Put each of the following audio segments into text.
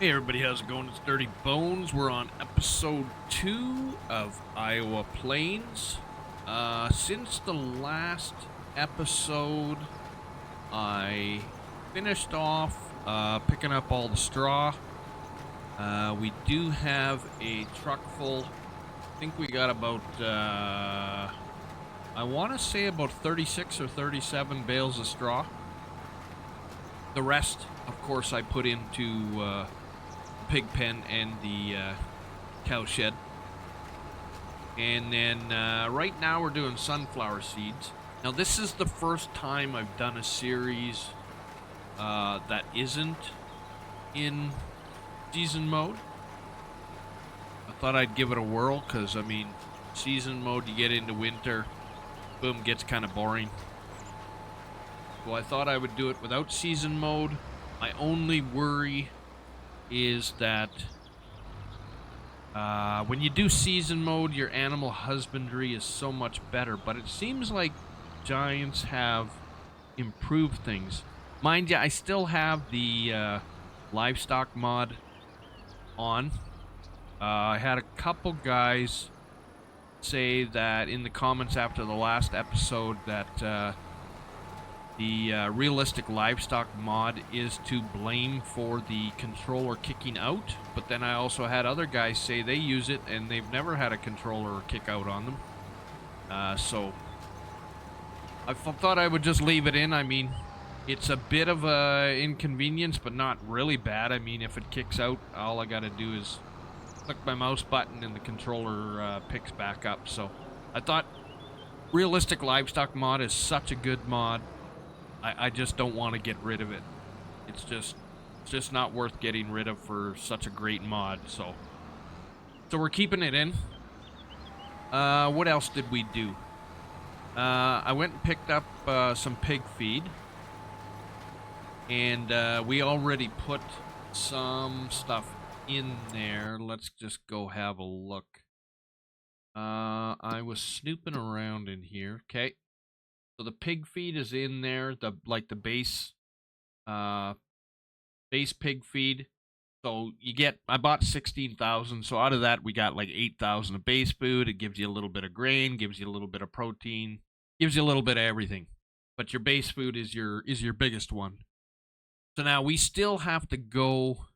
Hey everybody, how's it going? It's Dirty Bones. We're on episode 2 of Iowa Plains. Since the last episode, I finished off picking up all the straw. We do have a truck full. I think we got about, I want to say about 36 or 37 bales of straw. The rest, of course, I put into pig pen and the cow shed. And then right now we're doing sunflower seeds. Now this is the first time I've done a series that isn't in season mode. I thought I'd give it a whirl because, I mean, season mode, you get into winter, boom, gets kind of boring. So I thought I would do it without season mode. My only worry is that when you do season mode, your animal husbandry is so much better, but it seems like Giants have improved things. Mind you, I still have the livestock mod on. I had a couple guys say that in the comments after the last episode that the realistic livestock mod is to blame for the controller kicking out, but then I also had other guys say they use it and they've never had a controller kick out on them. So I thought I would just leave it in. I mean, it's a bit of a inconvenience, but not really bad. I mean, if it kicks out, all I gotta do is click my mouse button and the controller picks back up. So I thought realistic livestock mod is such a good mod. I just don't want to get rid of it. It's just not worth getting rid of for such a great mod. So we're keeping it in. What else did we do? I went and picked up some pig feed, and we already put some stuff in there. Let's just go have a look. I was snooping around in here. Okay. So the pig feed is in there, the base pig feed. So I bought 16,000. So out of that, we got like 8,000 of base food. It gives you a little bit of grain, gives you a little bit of protein, gives you a little bit of everything. But your base food is your biggest one. So now we still have to go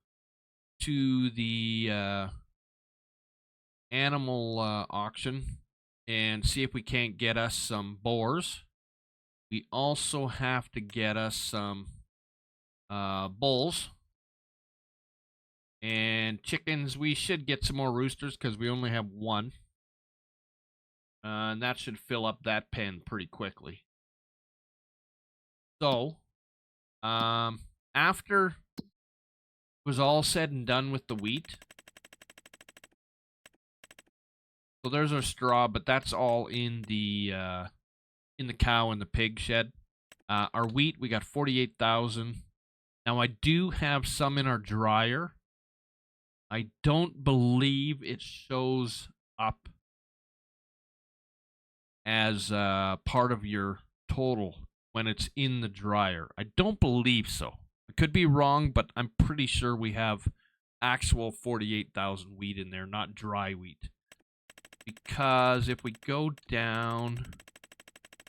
to the animal auction and see if we can't get us some boars. We also have to get us some bulls. And chickens, we should get some more roosters because we only have one. And that should fill up that pen pretty quickly. So, after it was all said and done with the wheat. So there's our straw, but that's all in the cow and the pig shed. Our wheat, we got 48,000. Now, I do have some in our dryer. I don't believe it shows up as part of your total when it's in the dryer. I don't believe so. I could be wrong, but I'm pretty sure we have actual 48,000 wheat in there, not dry wheat. Because if we go down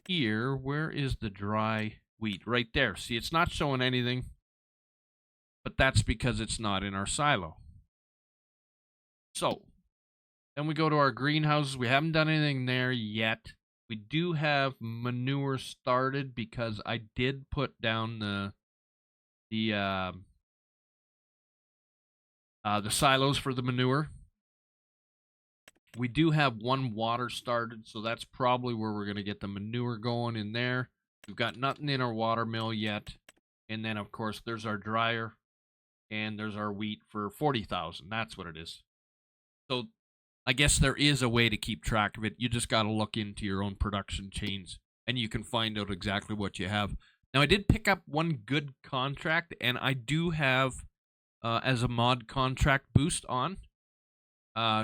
here, where is the dry wheat? Right there. See, it's not showing anything, but that's because it's not in our silo. So then we go to our greenhouses. We haven't done anything there yet. We do have manure started because I did put down the silos for the manure. We do have one water started, so that's probably where we're going to get the manure going in there. We've got nothing in our water mill yet. And then, of course, there's our dryer. And there's our wheat for 40,000. That's what it is. So I guess there is a way to keep track of it. You just got to look into your own production chains, and you can find out exactly what you have. Now, I did pick up one good contract, and I do have, as a mod, contract boost on.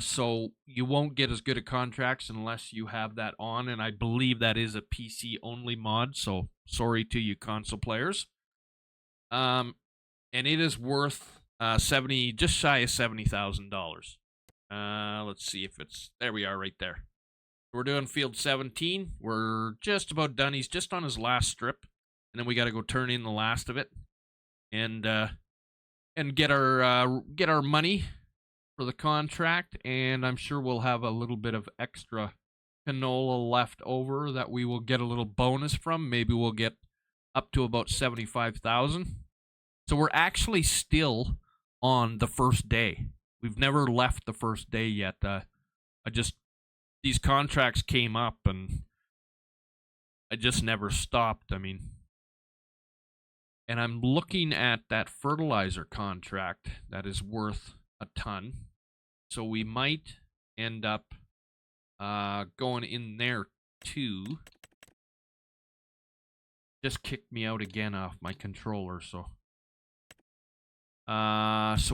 So you won't get as good at contracts unless you have that on, and I believe that is a PC-only mod, so sorry to you console players. And it is worth just shy of $70,000. Let's see if it's, there we are right there. We're doing field 17. We're just about done. He's just on his last strip, and then we got to go turn in the last of it, and get our money for the contract. And I'm sure we'll have a little bit of extra canola left over that we will get a little bonus from. Maybe we'll get up to about 75,000. So we're actually still on the first day. We've never left the first day yet. These contracts came up and I just never stopped. I mean, and I'm looking at that fertilizer contract that is worth a ton. So we might end up going in there too. Just kicked me out again off my controller, so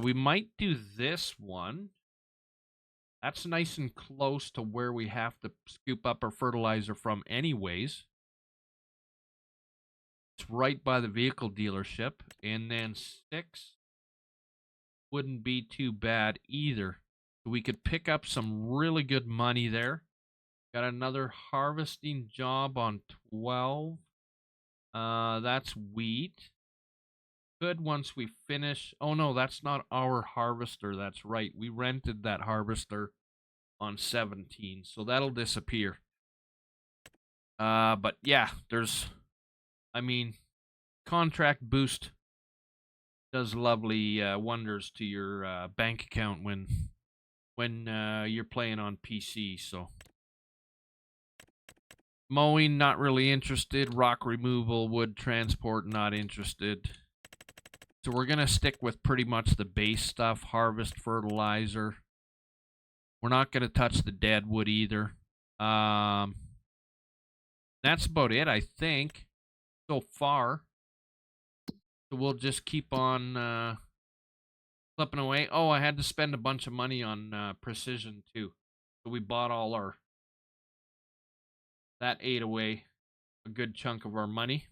we might do this one. That's nice and close to where we have to scoop up our fertilizer from anyways. It's right by the vehicle dealership. And then 6 wouldn't be too bad either. We could pick up some really good money there. Got another harvesting job on 12. That's wheat. Good once we finish. Oh no, that's not our harvester. That's right. We rented that harvester on 17, so that'll disappear. But yeah, contract boost does lovely wonders to your bank account when you're playing on PC. So mowing, not really interested. Rock removal, wood transport, not interested. So we're going to stick with pretty much the base stuff, harvest, fertilizer. We're not going to touch the dead wood either. That's about it, I think, so far. So we'll just keep on flipping away. Oh, I had to spend a bunch of money on precision too. So we bought all our... That ate away a good chunk of our money.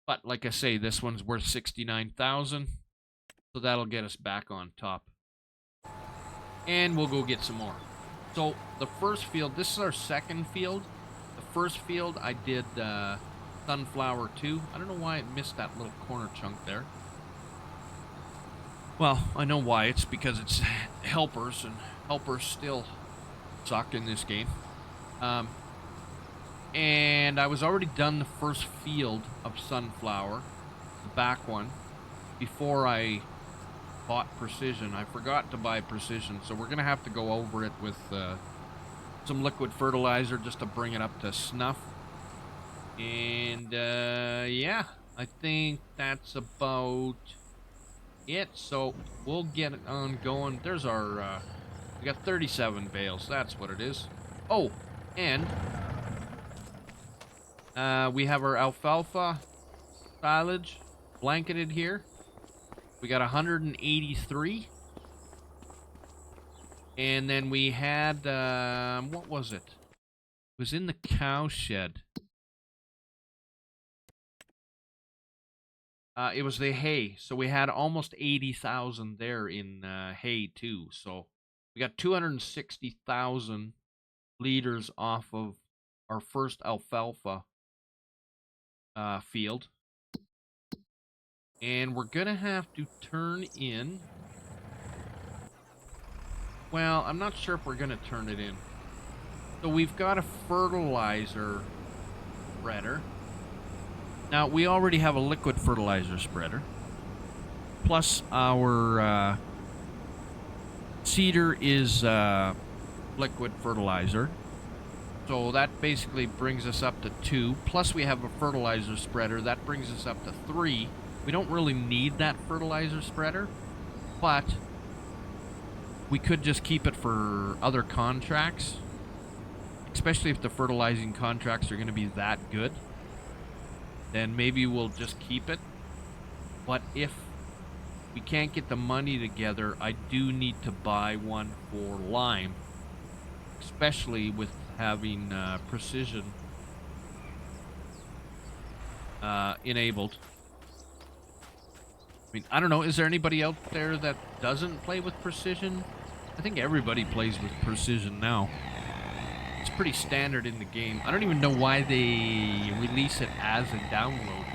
But like I say, this one's worth 69,000, so that'll get us back on top. And we'll go get some more. So the first field, this is our second field. The first field I did sunflower 2. I don't know why it missed that little corner chunk there. Well, I know why. It's because it's helpers, and helpers still suck in this game. And I was already done the first field of sunflower, the back one, before I bought precision. I forgot to buy precision, so we're going to have to go over it with some liquid fertilizer just to bring it up to snuff. And yeah, I think that's about it. So we'll get on going. There's our, we got 37 bales. That's what it is. Oh, and... we have our alfalfa silage blanketed here. We got 183. And then we had, what was it? It was in the cow shed. It was the hay. So we had almost 80,000 there in hay too. So we got 260,000 liters off of our first alfalfa field. And we're gonna have to turn in, well, I'm not sure if we're gonna turn it in. So we've got a fertilizer spreader. Now we already have a liquid fertilizer spreader, plus our seeder is liquid fertilizer. So that basically brings us up to 2. Plus we have a fertilizer spreader. That brings us up to 3. We don't really need that fertilizer spreader, but we could just keep it for other contracts, especially if the fertilizing contracts are going to be that good. Then maybe we'll just keep it. But if we can't get the money together, I do need to buy one for lime, especially with having precision enabled. mean, I don't know. Is there anybody out there that doesn't play with precision? I think everybody plays with precision now. It's pretty standard in the game. I don't even know why they release it as a download.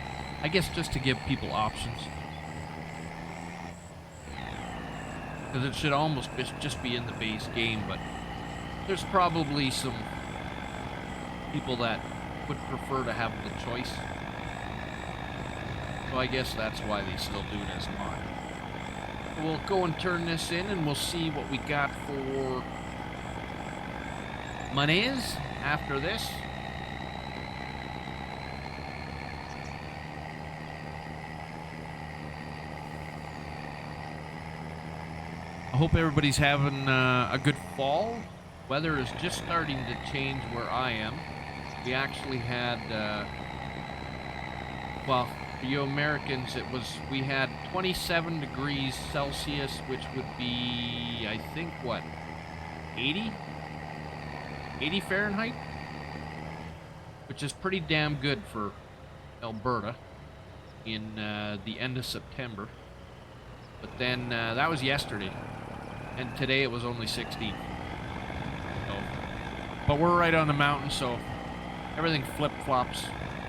I guess just to give people options. Because it should almost just be in the base game, but there's probably some people that would prefer to have the choice. So I guess that's why they still do it as mod. We'll go and turn this in and we'll see what we got for monies after this. I hope everybody's having a good fall. Weather is just starting to change where I am. We actually had, well, for you Americans, we had 27 degrees Celsius, which would be, I think, what, 80? 80 Fahrenheit? Which is pretty damn good for Alberta in the end of September. But then, that was yesterday. And today it was only 60. So, but we're right on the mountain, so everything flip-flops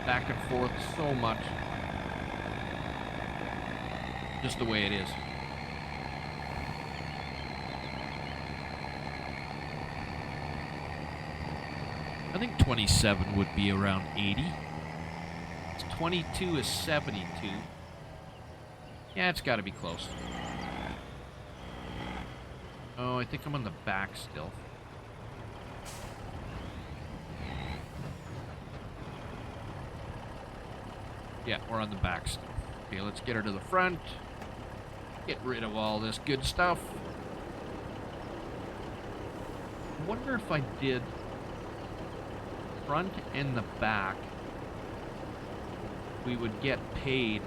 back and forth so much. Just the way it is. I think 27 would be around 80. 22 is 72. Yeah, it's got to be close. Oh, I think I'm on the back still. Yeah, we're on the back still. Okay, let's get her to the front. Get rid of all this good stuff. I wonder if I did front and the back, we would get paid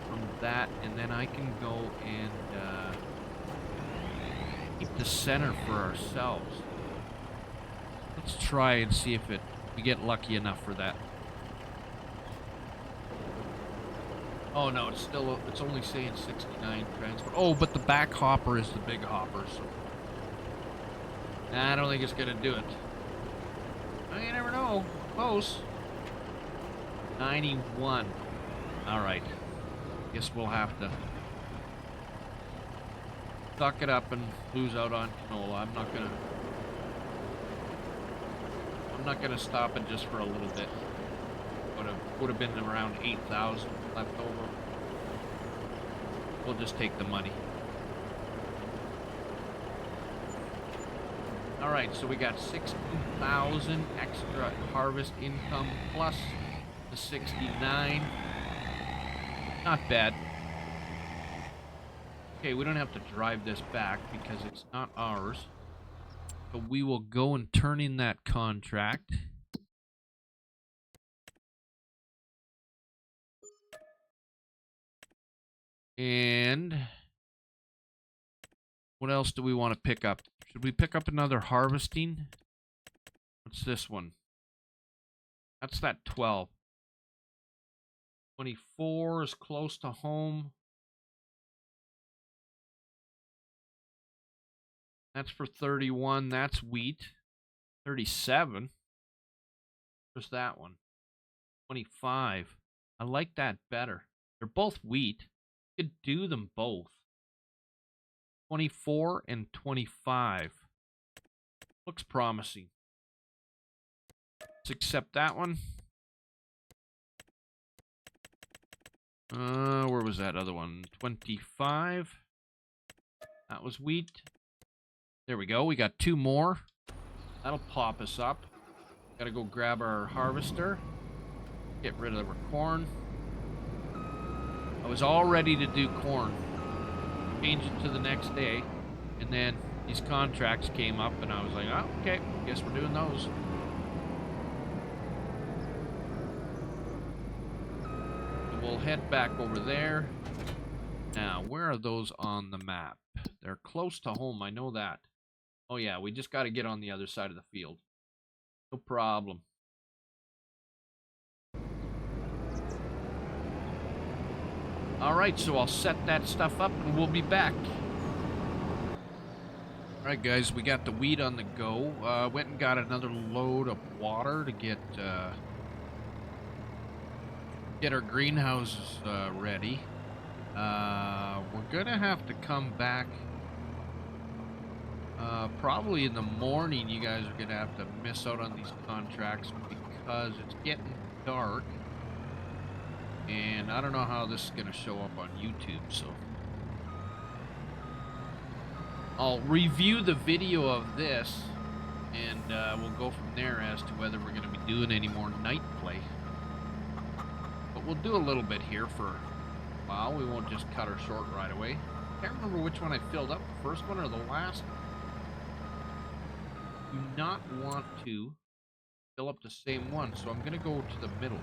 from that, and then I can go and keep the center for ourselves. Let's try and see if we get lucky enough for that. Oh no, it's only saying 69 transfer. Oh, but the back hopper is the big hopper, so I don't think it's gonna do it. Oh, you never know. Close. 91. Alright. Guess we'll have to suck it up and lose out on canola. I'm not gonna stop it just for a little bit. Would have been around 8,000 left over. We'll just take the money. Alright, so we got 16,000 extra harvest income plus the 69. Not bad. Okay, we don't have to drive this back because it's not ours. So we will go and turn in that contract. And what else do we want to pick up? Should we pick up another harvesting? What's this one? That's that 12. 24 is close to home. That's for 31. That's wheat. 37. Where's that one? 25. I like that better. They're both wheat. You could do them both. 24 and 25. Looks promising. Let's accept that one. Where was that other one? 25. That was wheat. There we go. We got 2 more. That'll pop us up. Gotta go grab our harvester. Get rid of our corn. I was all ready to do corn. Change it to the next day. And then these contracts came up and I was like, oh, okay, guess we're doing those. So we'll head back over there. Now, where are those on the map? They're close to home, I know that. Oh yeah, we just got to get on the other side of the field. No problem. All right, so I'll set that stuff up and we'll be back. All right, guys, we got the wheat on the go. Went and got another load of water to get our greenhouses ready. We're gonna have to come back probably in the morning. You guys are gonna have to miss out on these contracts because it's getting dark, and I don't know how this is gonna show up on YouTube, so I'll review the video of this, and we'll go from there as to whether we're going to be doing any more night play. But we'll do a little bit here for a while. We won't just cut her short right away. Can't remember which one I filled up, the first one or the last. Do not want to fill up the same one, so I'm going to go to the middle.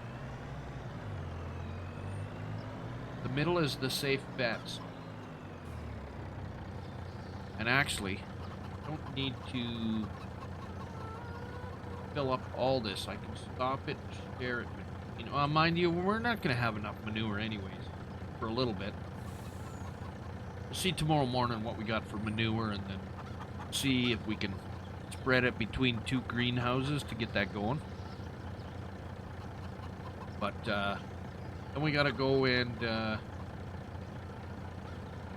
The middle is the safe bets. And actually, I don't need to fill up all this. I can stop it, share it. You know, mind you, we're not going to have enough manure anyways for a little bit. We'll see tomorrow morning what we got for manure, and then see if we can spread it between 2 greenhouses to get that going. But then we got to go and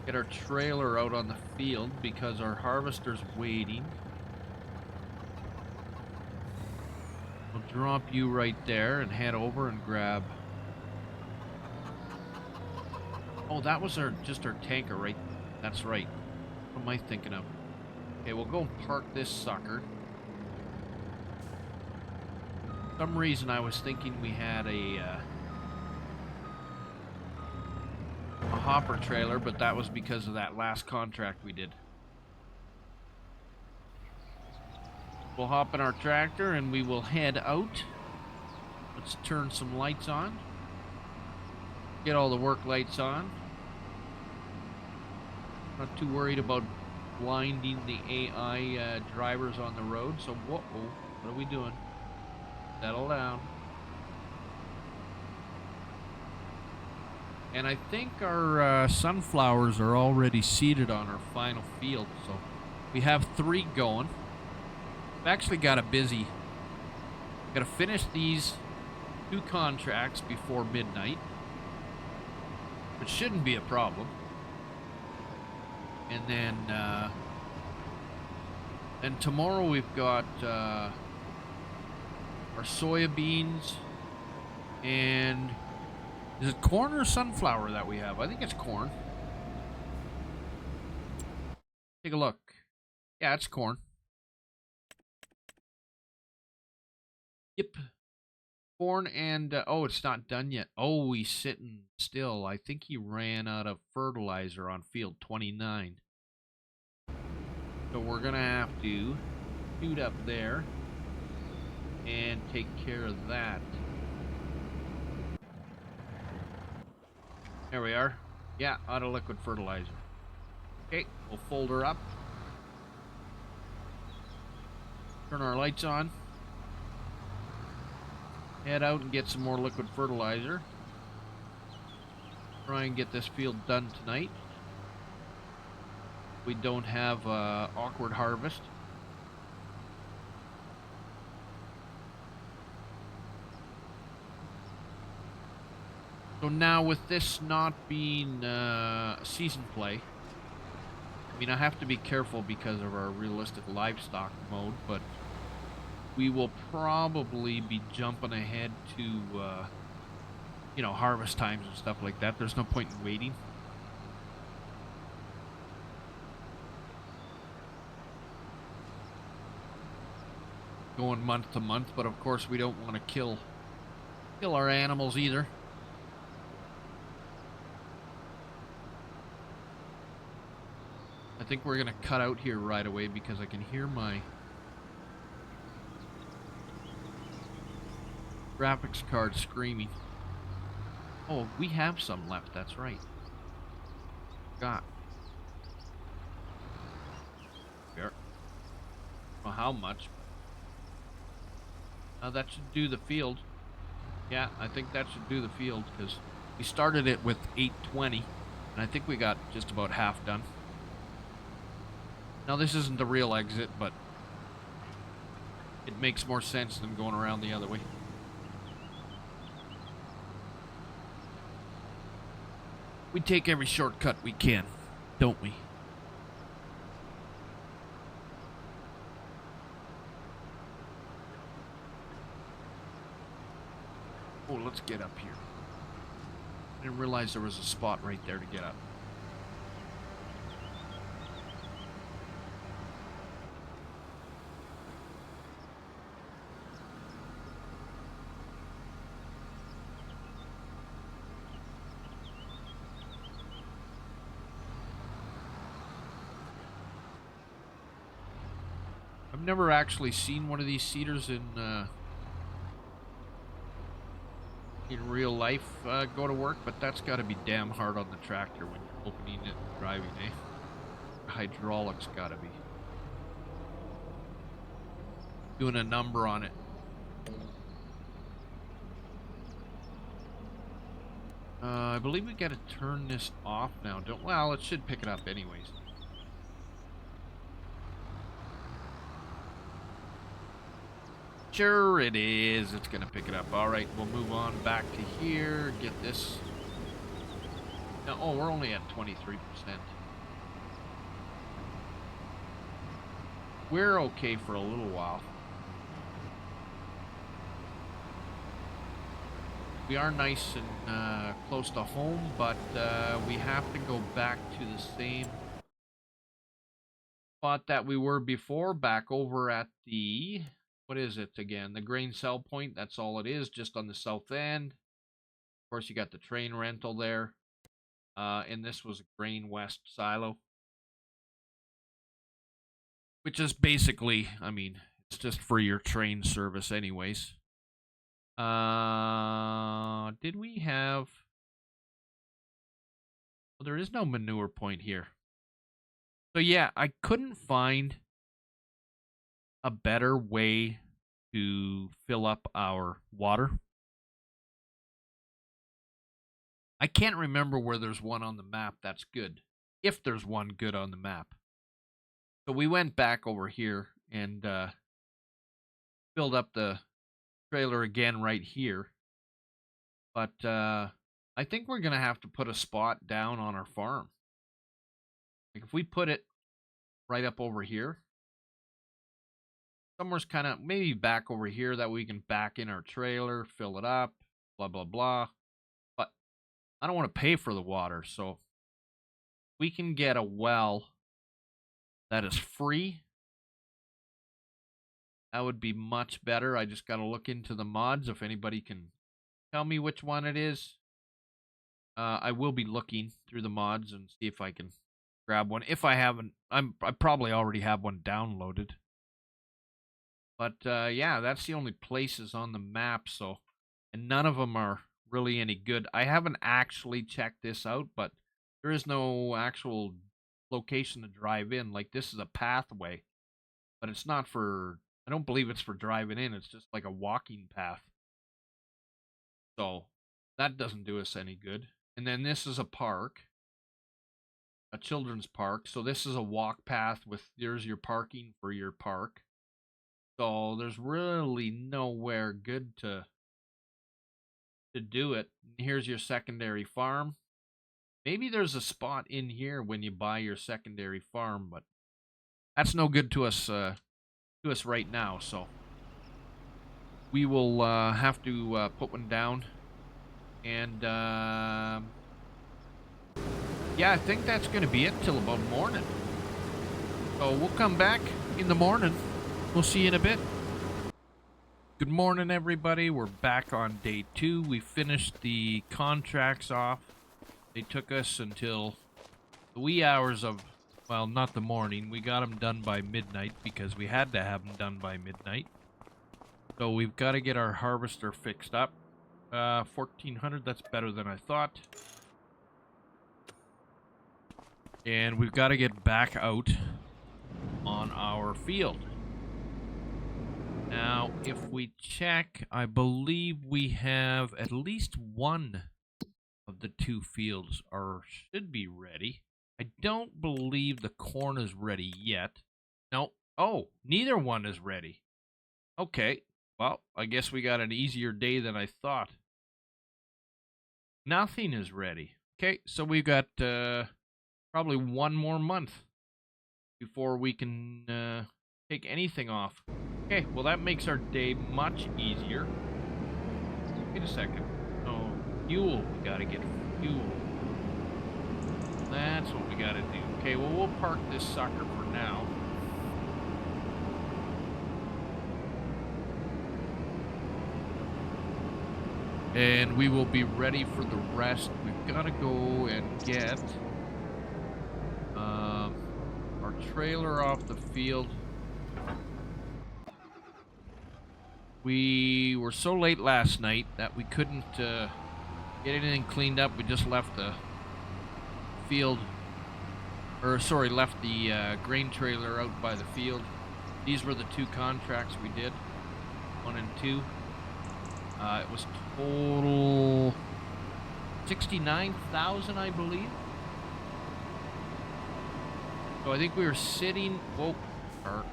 get our trailer out on the field because our harvester's waiting. We'll drop you right there and head over and grab. Oh, that was just our tanker, right? That's right. What am I thinking of? Okay, we'll go and park this sucker. For some reason I was thinking we had a hopper trailer, but that was because of that last contract we did. We'll hop in our tractor and we will head out. Let's turn some lights on. Get all the work lights on. Not too worried about blinding the AI drivers on the road, so whoa, what are we doing? Settle down. And I think our sunflowers are already seeded on our final field, so we have 3 going. I've actually got a busy. Got to finish these 2 contracts before midnight, which shouldn't be a problem. And then tomorrow we've got our soybeans and. Is it corn or sunflower that we have? I think it's corn. Take a look. Yeah, it's corn. Yep. Corn and... oh, it's not done yet. Oh, he's sitting still. I think he ran out of fertilizer on field 29. So we're going to have to shoot up there and take care of that. There we are. Yeah, out of liquid fertilizer. Okay, we'll fold her up. Turn our lights on. Head out and get some more liquid fertilizer. Try and get this field done tonight. We don't have awkward harvest. So now with this not being season play, I mean, I have to be careful because of our realistic livestock mode, but we will probably be jumping ahead to, you know, harvest times and stuff like that. There's no point in waiting. Going month to month, but of course we don't want to kill our animals either. I think we're gonna cut out here right away because I can hear my graphics card screaming. Oh, we have some left, that's right. Got. Here. Well, how much? That should do the field. Yeah, I think that should do the field because We started it with 820, and I think we got just about half done. Now, this isn't the real exit, but it makes more sense than going around the other way. We take every shortcut we can, don't we? Oh, let's get up here. I didn't realize there was a spot right there to get up. I've never actually seen one of these seeders in real life go to work, but that's got to be damn hard on the tractor when you're opening it and driving, eh? Hydraulics got to be doing a number on it. I believe we got to turn this off now. Well, it should pick it up anyways. Sure it is. It's going to pick it up. All right, we'll move on back to here. Get this. No, oh, we're only at 23%. We're okay for a little while. We are nice and close to home, but we have to go back to the same spot that we were before, back over at the... What is it again? The grain sell point. That's all it is, just on the south end. Of course, you got the train rental there. And this was a grain west silo. Which is basically, I mean, it's just for your train service anyways. Did we have... Well, there is no manure point here. So yeah, I couldn't find a better way to fill up our water. I can't remember where there's one on the map that's good. If there's one good on the map. So we went back over here and filled up the trailer again right here. But I think we're going to have to put a spot down on our farm. Like if we put it right up over here. Somewhere's kind of maybe back over here that we can back in our trailer, fill it up, blah, blah, blah. But I don't want to pay for the water. So we can get a well that is free. That would be much better. I just got to look into the mods if anybody can tell me which one it is. I will be looking through the mods and see if I can grab one. If I haven't, I probably already have one downloaded. But yeah, that's the only places on the map. So, and none of them are really any good. I haven't actually checked this out, but there is no actual location to drive in. Like this is a pathway, but it's not for. I don't believe it's for driving in. It's just like a walking path. So that doesn't do us any good. And then this is a park, a children's park. So this is a walk path with there's your parking for your park. So there's really nowhere good to do it. Here's your secondary farm. Maybe there's a spot in here when you buy your secondary farm, but that's no good to us right now. So we will have to put one down. And yeah, I think that's going to be it till about morning. So we'll come back in the morning. We'll see you in a bit. Good morning, everybody. We're back on day 2. We finished the contracts off. They took us until the wee hours of, well, not the morning. We got them done by midnight because we had to have them done by midnight. So we've got to get our harvester fixed up. 1,400, that's better than I thought. And we've got to get back out on our field. Now, if we check, I believe we have at least one of the two fields should be ready. I don't believe the corn is ready yet. No. Oh, neither one is ready. Okay. Well, I guess we got an easier day than I thought. Nothing is ready. Okay, so we've got probably one more month before we can take anything off. Okay, well that makes our day much easier. Wait a second. Oh, fuel. We gotta get fuel. That's what we gotta do. Okay, well we'll park this sucker for now. And we will be ready for the rest. We've got to go and get our trailer off the field. We were so late last night that we couldn't get anything cleaned up. We just left the field, or sorry, left the grain trailer out by the field. These were the two contracts we did, 1 and 2. It was total 69,000, I believe. So I think we were sitting. Whoa, I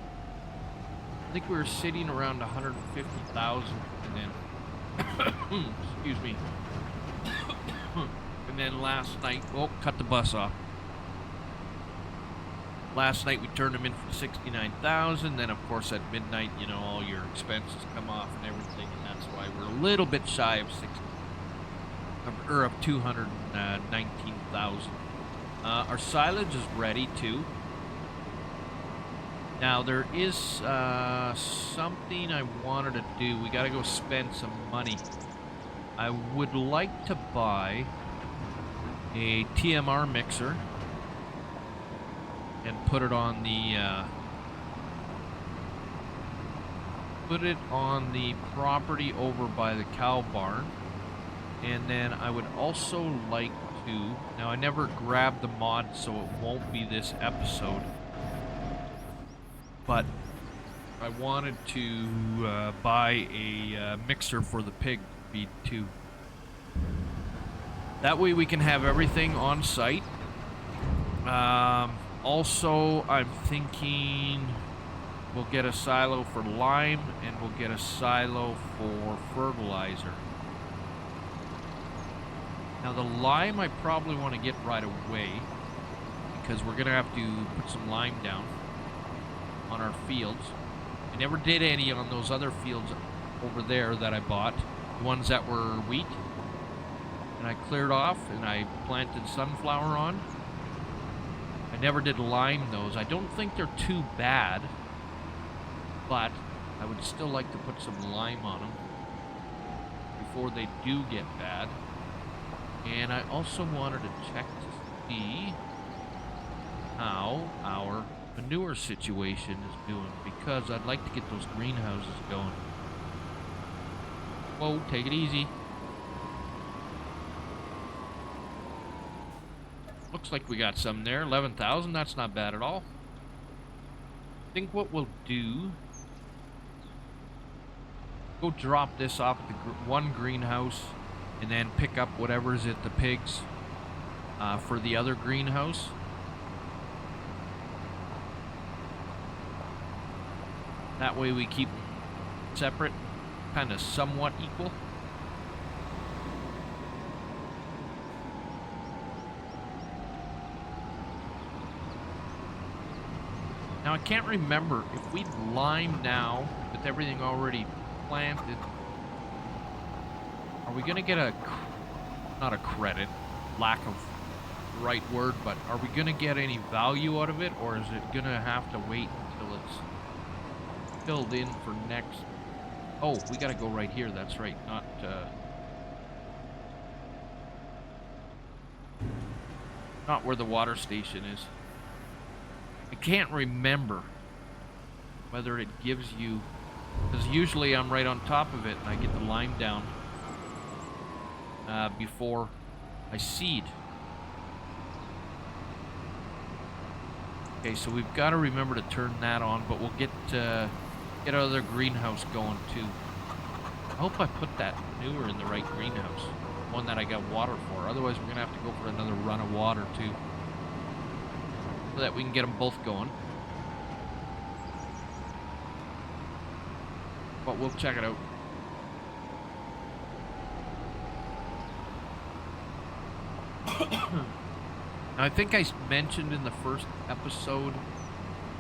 think we were sitting around 150,000, and then excuse me. And then last night, cut the bus off. Last night we turned them in for 69,000. Then of course at midnight, you know, all your expenses come off and everything, and that's why we're a little bit shy of 219,000. Our silage is ready too. Now there is something I wanted to do. We got to go spend some money. I would like to buy a TMR mixer and put it on the property over by the cow barn. And then I would also like to, now I never grabbed the mod, so it won't be this episode, but I wanted to buy a mixer for the pig feed too. That way we can have everything on site. Also, I'm thinking we'll get a silo for lime and we'll get a silo for fertilizer. Now the lime I probably want to get right away because we're going to have to put some lime down on our fields. I never did any on those other fields over there that I bought, the ones that were wheat, and I cleared off and I planted sunflower on. I never did lime those. I don't think they're too bad, but I would still like to put some lime on them before they do get bad. And I also wanted to check to see how our manure situation is doing, because I'd like to get those greenhouses going. Whoa, take it easy. Looks like we got some there. 11,000, that's not bad at all. I think what we'll do, go drop this off at the one greenhouse and then pick up whatever's at the pigs for the other greenhouse. That way we keep them separate, kind of somewhat equal. Now I can't remember if we lime now with everything already planted. Are we gonna get not a credit, lack of the right word, but are we gonna get any value out of it, or is it gonna have to wait until it's filled in for next? Oh, we gotta go right here. That's right, not where the water station is. I can't remember whether it gives you, because usually I'm right on top of it and I get the lime down before I seed. Okay, so we've got to remember to turn that on, but we'll get other greenhouse going too. I hope I put that manure in the right greenhouse. one that I got water for. Otherwise, we're going to have to go for another run of water, too. So that we can get them both going. But we'll check it out. Now, I think I mentioned in the first episode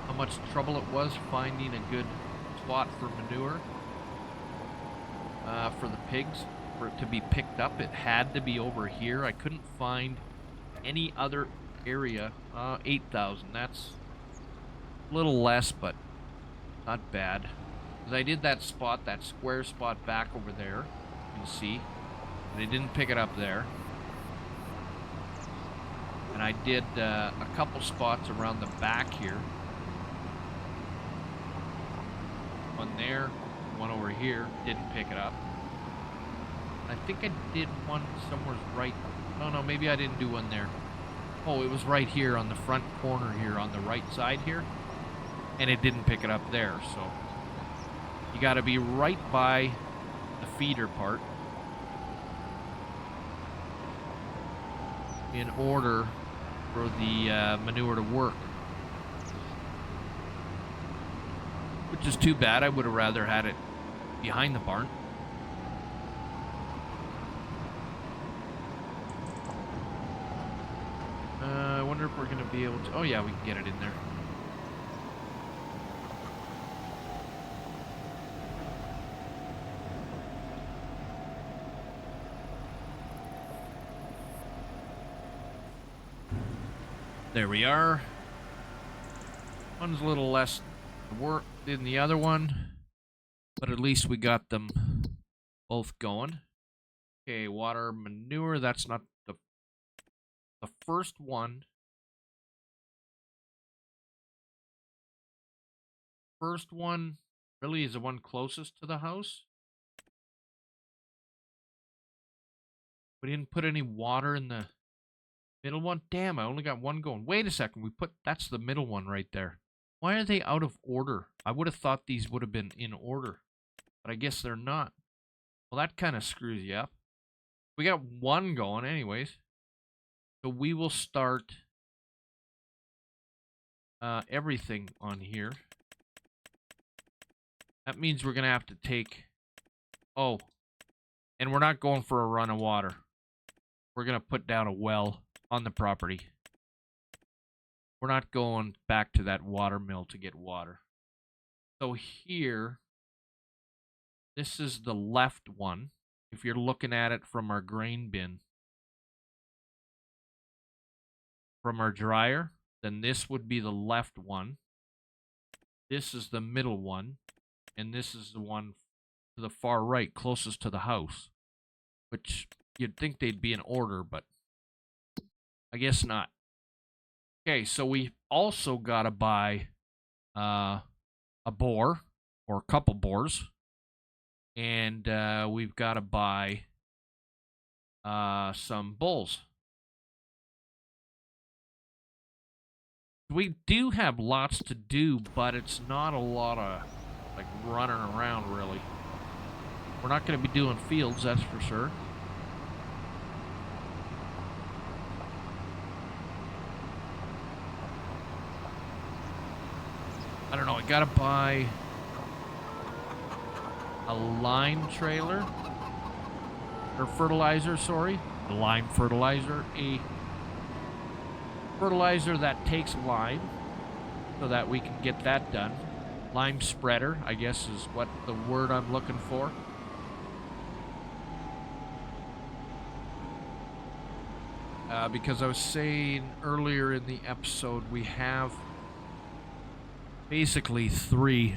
how much trouble it was finding a good spot for manure for the pigs, for it to be picked up. It had to be over here. I couldn't find any other area. 8,000, that's a little less, but not bad. Because I did that spot, that square spot back over there, you can see, and they didn't pick it up there. And I did a couple spots around the back here. One there, one over here, didn't pick it up. I think I did one somewhere right. No, no, maybe I didn't do one there. Oh, it was right here on the front corner here on the right side here. And it didn't pick it up there, so you got to be right by the feeder part in order for the manure to work. Which is too bad. I would have rather had it behind the barn. I wonder if we're going to be able to... Oh yeah, we can get it in there. There we are. One's a little less work than the other one, but at least we got them both going. Okay, water, manure, that's not the first one. First one really is the one closest to the house. We didn't put any water in the middle one. Damn, I only got one going. Wait a second, that's the middle one right there. Why are they out of order? I would have thought these would have been in order, but I guess they're not. Well, that kind of screws you up. We got one going anyways. So we will start everything on here. That means we're going to have to take... Oh, and we're not going for a run of water. We're going to put down a well on the property. We're not going back to that water mill to get water. So here, this is the left one. If you're looking at it from our grain bin, from our dryer, then this would be the left one. This is the middle one. And this is the one to the far right, closest to the house. Which you'd think they'd be in order, but I guess not. Okay, so we also got to buy a bore, or a couple bores. And we've got to buy some bulls. We do have lots to do, but it's not a lot of, like, running around, really. We're not going to be doing fields, that's for sure. I don't know, I gotta buy a lime trailer, or fertilizer, sorry, a lime fertilizer, a fertilizer that takes lime, so that we can get that done. Lime spreader, I guess is what the word I'm looking for. Because I was saying earlier in the episode, we have basically 3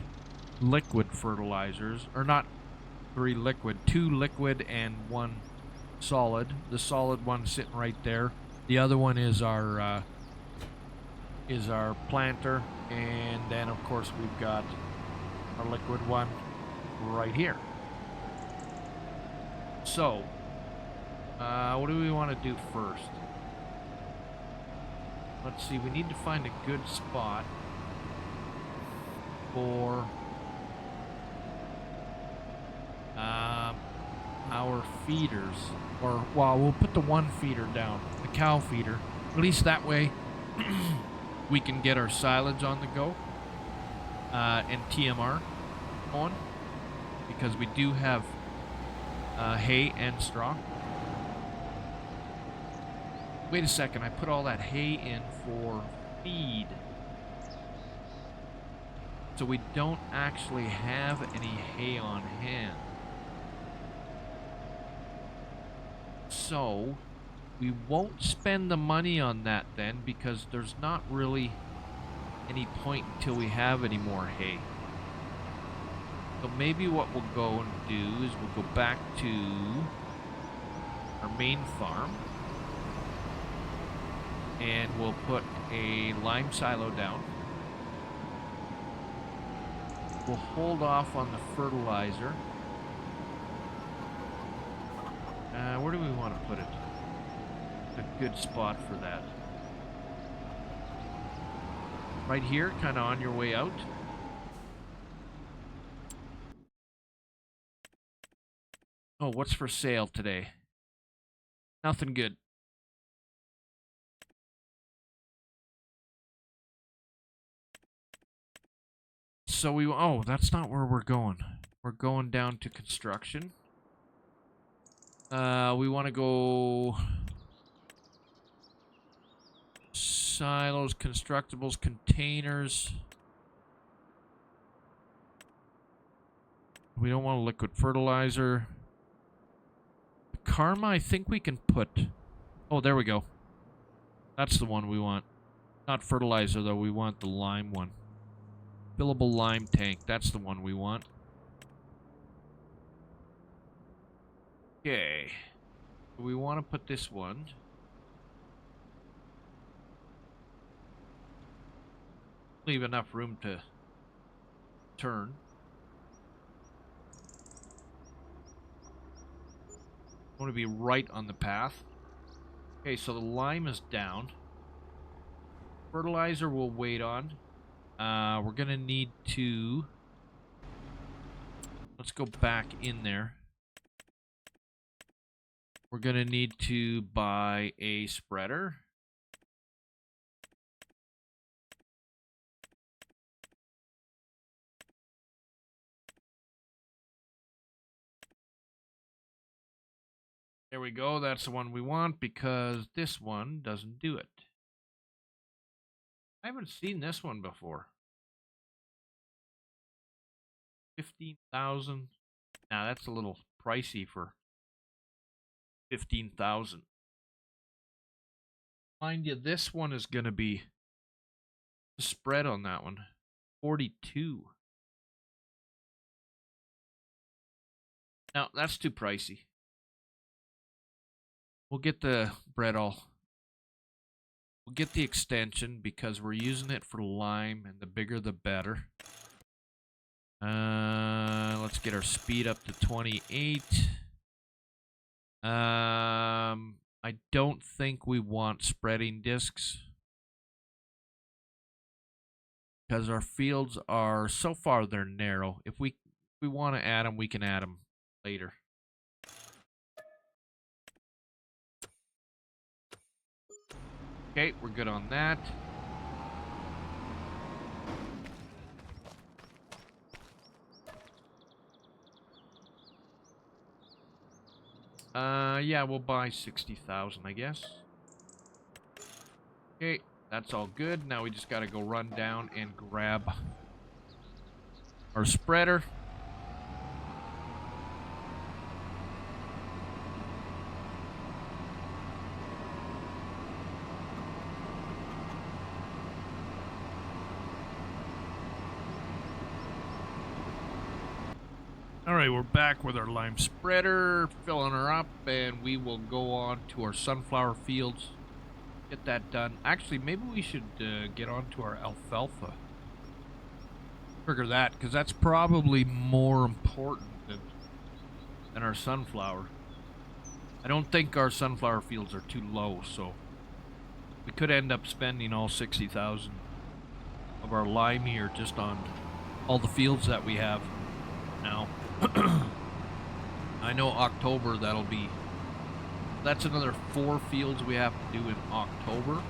liquid fertilizers, or not 3 liquid, 2 liquid and 1 solid. The solid one sitting right there. The other one is our planter, and then of course we've got our liquid one right here. So, what do we want to do first? Let's see, we need to find a good spot for our feeders. Or, well, we'll put the one feeder down, the cow feeder. At least that way we can get our silage on the go and TMR on, because we do have hay and straw. Wait a second, I put all that hay in for feed. So we don't actually have any hay on hand. So we won't spend the money on that then, because there's not really any point until we have any more hay. So maybe what we'll go and do is we'll go back to our main farm and we'll put a lime silo down. We'll hold off on the fertilizer. Where do we want to put it? A good spot for that. Right here, kind of on your way out. Oh, what's for sale today? Nothing good. So oh, that's not where we're going. We're going down to construction. We want to go silos, constructibles, containers. We don't want liquid fertilizer. Karma, I think we can put... Oh, there we go. That's the one we want. Not fertilizer, though. We want the lime one. Fillable lime tank. That's the one we want. Okay. We want to put this one. Leave enough room to turn. I want to be right on the path. Okay, so the lime is down. Fertilizer we'll wait on. We're going to need to... Let's go back in there. We're going to need to buy a spreader. There we go. That's the one we want because this one doesn't do it. I haven't seen this one before. 15,000. Now that's a little pricey for 15,000. Mind you, this one is going to be the spread on that one. 42. Now that's too pricey. We'll get the bread all. We'll get the extension because we're using it for lime, and the bigger the better. Let's get our speed up to 28. I don't think we want spreading discs because our fields are so far they're narrow. If we want to add them, we can add them later. Okay, we're good on that. Yeah, we'll buy 60,000, I guess. Okay, that's all good. Now we just gotta go run down and grab our spreader. Alright, we're back with our lime spreader, filling her up, and we will go on to our sunflower fields. Get that done. Actually, maybe we should get on to our alfalfa. Trigger that, because that's probably more important than our sunflower. I don't think our sunflower fields are too low, so we could end up spending all 60,000 of our lime here just on all the fields that we have now. I know October that'll be... That's another 4 fields we have to do in October.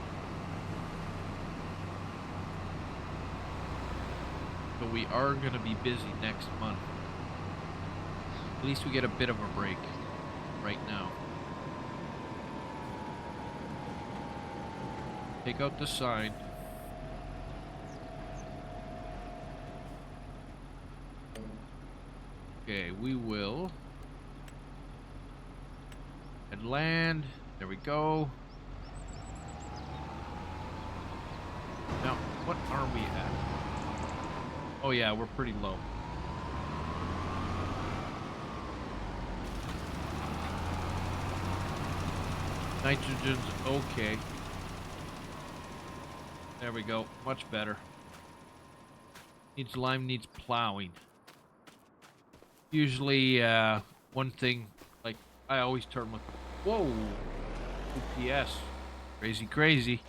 So we are going to be busy next month. At least we get a bit of a break right now. Take out the sign. Okay, we will. And land. There we go. Now, what are we at? Oh yeah, we're pretty low. Nitrogen's okay. There we go. Much better. Needs lime, needs plowing. Usually, one thing, like, I always turn with... Whoa! UPS. Crazy, crazy.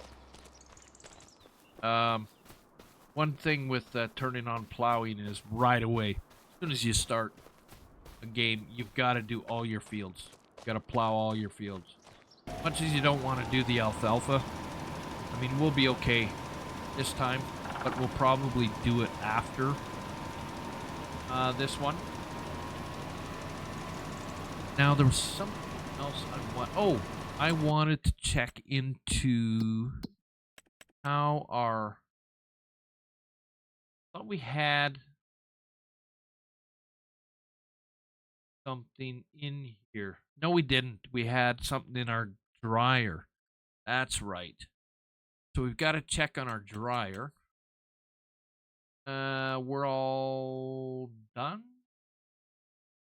One thing with turning on plowing is right away. As soon as you start a game, you've got to do all your fields. You've got to plow all your fields. As much as you don't want to do the alfalfa, I mean, we'll be okay this time, but we'll probably do it after this one. Now, there was something else I want. Oh, I wanted to check into how our... I thought we had something in here. No, we didn't. We had something in our dryer. That's right. So we've got to check on our dryer. We're all done.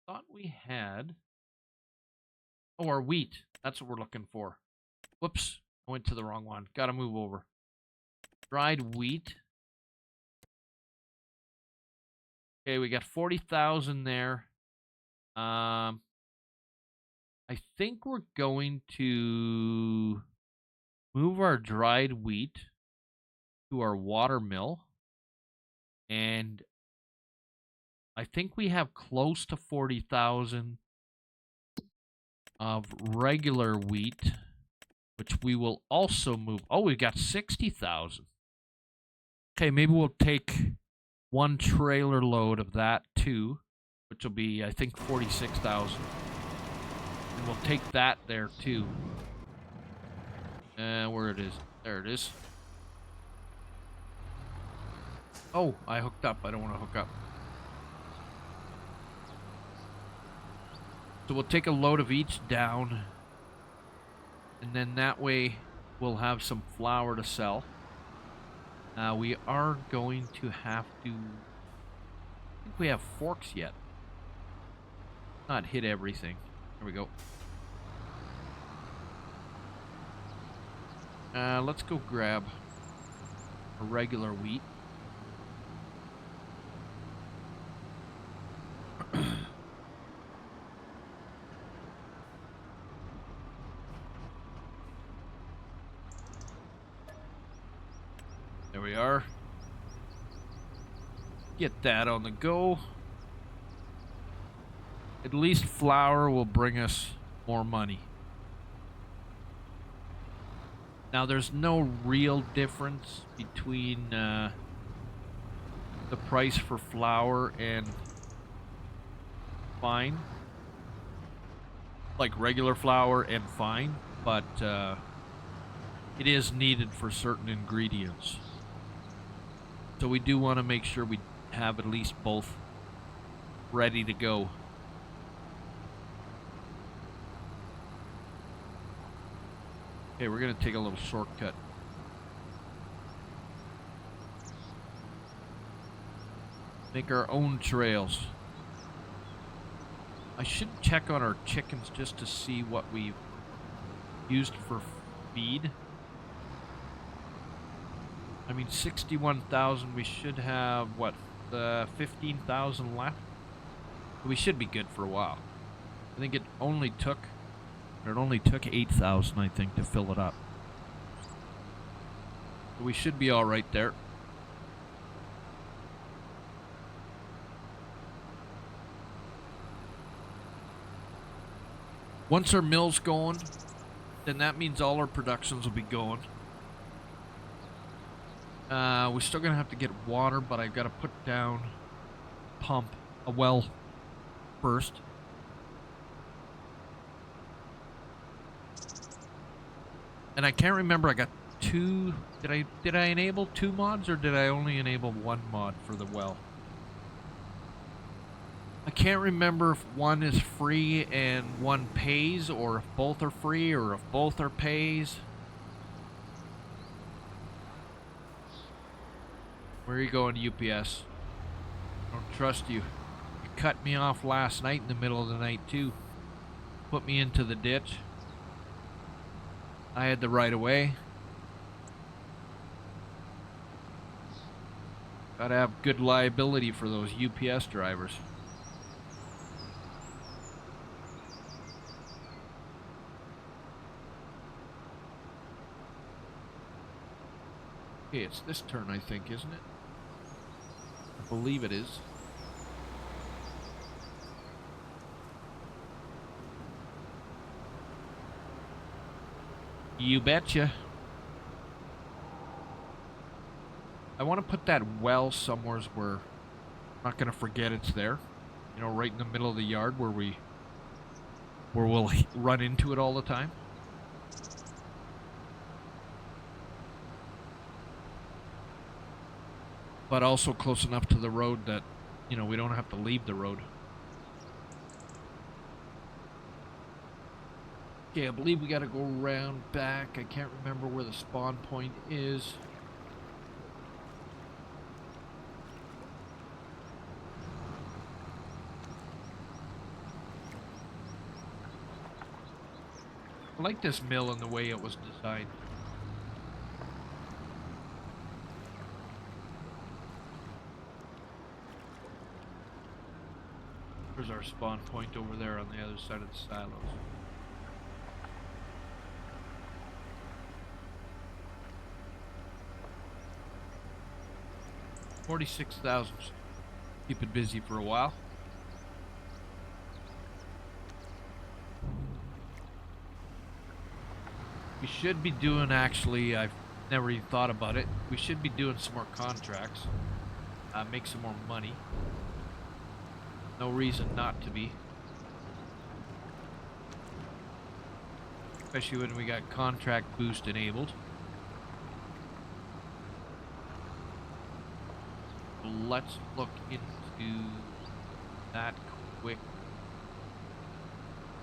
Thought we had... Oh, our wheat. That's what we're looking for. Whoops. I went to the wrong one. Gotta move over. Dried wheat. Okay, we got 40,000 there. I think we're going to move our dried wheat to our water mill. And I think we have close to 40,000 of regular wheat, which we will also move. Oh, we got 60,000. Okay, maybe we'll take one trailer load of that too, which will be, I think, 46,000. And we'll take that there too. Where it is. There it is. Oh, I hooked up. I don't want to hook up. So we'll take a load of each down. And then that way we'll have some flour to sell. We are going to have to... I think we have forks yet. Not hit everything. There we go. Let's go grab a regular wheat. There we are. Get that on the go. At least flour will bring us more money. Now, there's no real difference between the price for flour and fine. Like regular flour and fine, but it is needed for certain ingredients. So we do want to make sure we have at least both ready to go. Okay, we're going to take a little shortcut. Make our own trails. I should check on our chickens just to see what we've used for feed. I mean, 61,000, we should have, what, 15,000 left? We should be good for a while. I think it only took 8,000, I think, to fill it up. So we should be all right there. Once our mill's going, then that means all our productions will be going. We're still gonna have to get water, but I've got to put down a well first. And I can't remember, I got two, did I enable 2 mods, or did I only enable 1 mod for the well? I can't remember if one is free and one pays, or if both are free, or if both are pays. Where are you going, UPS? I don't trust you. You cut me off last night in the middle of the night, too. Put me into the ditch. I had the right of way. Gotta have good liability for those UPS drivers. Okay, it's this turn, I think, isn't it? I believe it is. You betcha. I want to put that well somewhere where I'm not going to forget it's there. You know, right in the middle of the yard where we'll run into it all the time. But also close enough to the road that, you know, we don't have to leave the road. Okay, I believe we gotta go around back. I can't remember where the spawn point is. I like this mill and the way it was designed. There's our spawn point over there on the other side of the silos. $46,000. Keep it busy for a while. We should be doing, actually, I've never even thought about it. We should be doing some more contracts. Make some more money. No reason not to be. Especially when we got contract boost enabled. Let's look into that quick.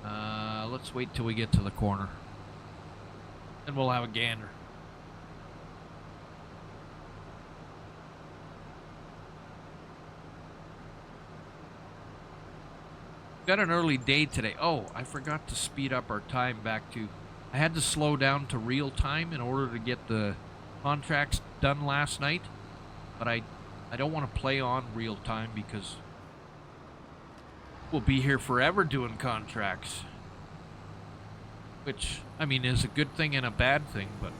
Let's wait till we get to the corner. Then we'll have a gander. Got an early day today. Oh, I forgot to speed up our time back to... I had to slow down to real time in order to get the contracts done last night. But I don't want to play on real time because we'll be here forever doing contracts. Which, I mean, is a good thing and a bad thing, but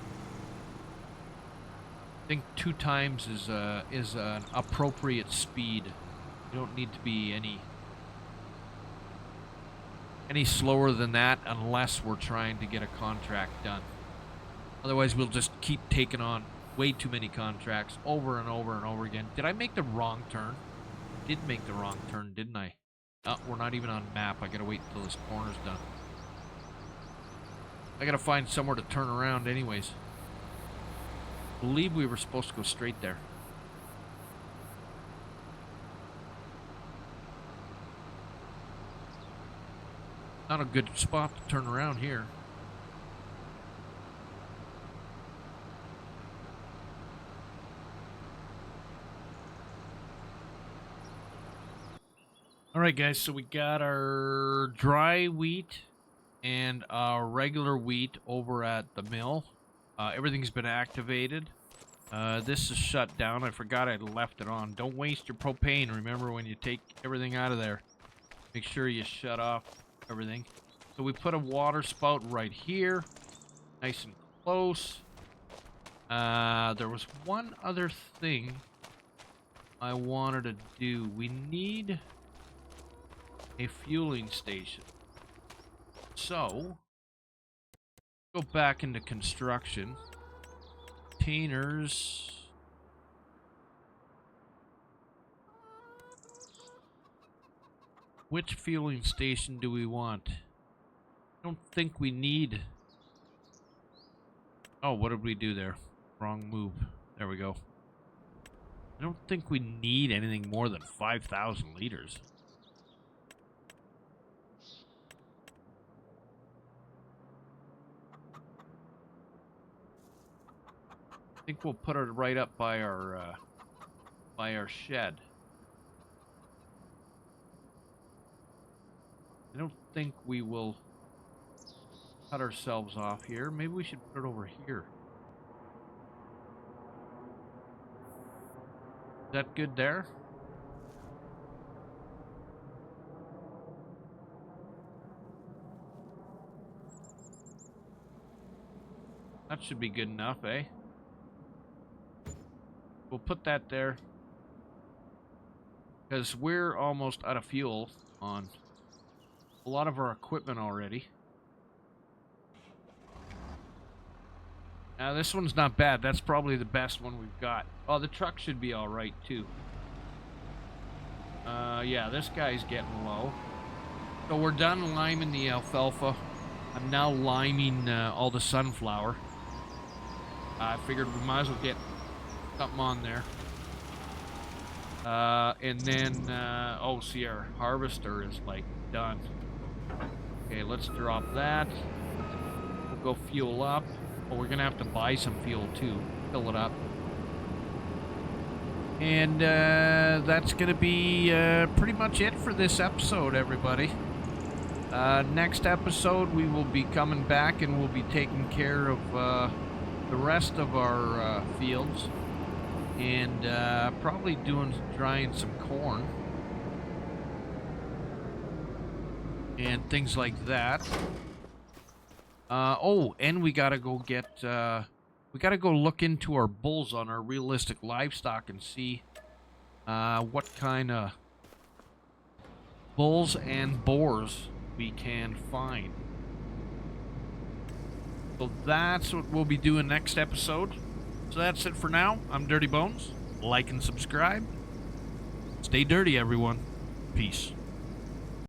I think 2 times is an appropriate speed. You don't need to be any slower than that unless we're trying to get a contract done. Otherwise, we'll just keep taking on way too many contracts over and over and over again. Did I make the wrong turn? I did make the wrong turn, didn't I? Oh, we're not even on map. I gotta wait until this corner's done. I gotta find somewhere to turn around anyways. I believe we were supposed to go straight there. Not a good spot to turn around here. Alright guys, so we got our dry wheat and our regular wheat over at the mill. Everything's been activated. This is shut down. I forgot I'd left it on. Don't waste your propane. Remember, when you take everything out of there, make sure you shut off everything. So we put a water spout right here, nice and close. There was one other thing I wanted to do. We need a fueling station. So, go back into construction. Containers. Which fueling station do we want? I don't think we need... Oh, what did we do there? Wrong move. There we go. I don't think we need anything more than 5,000 liters. I think we'll put it right up by our shed. I don't think we will cut ourselves off here. Maybe we should put it over here. Is that good there? That should be good enough, eh? We'll put that there. Because we're almost out of fuel on a lot of our equipment already. Now this one's not bad. That's probably the best one we've got. Oh, the truck should be alright too. Yeah, this guy's getting low. So we're done liming the alfalfa. I'm now liming all the sunflower. I figured we might as well get something on there. And then, oh, see, our harvester is like done. Okay, let's drop that. We'll go fuel up. Oh, we're gonna have to buy some fuel too. Fill it up. And that's gonna be pretty much it for this episode, everybody. Next episode, we will be coming back and we'll be taking care of the rest of our fields. And probably drying some corn. And things like that. Oh, and we gotta go get, we gotta go look into our bulls on our realistic livestock and see, what kind of bulls and boars we can find. So that's what we'll be doing next episode. So that's it for now. I'm Dirty Bones. Like and subscribe. Stay dirty, everyone. Peace.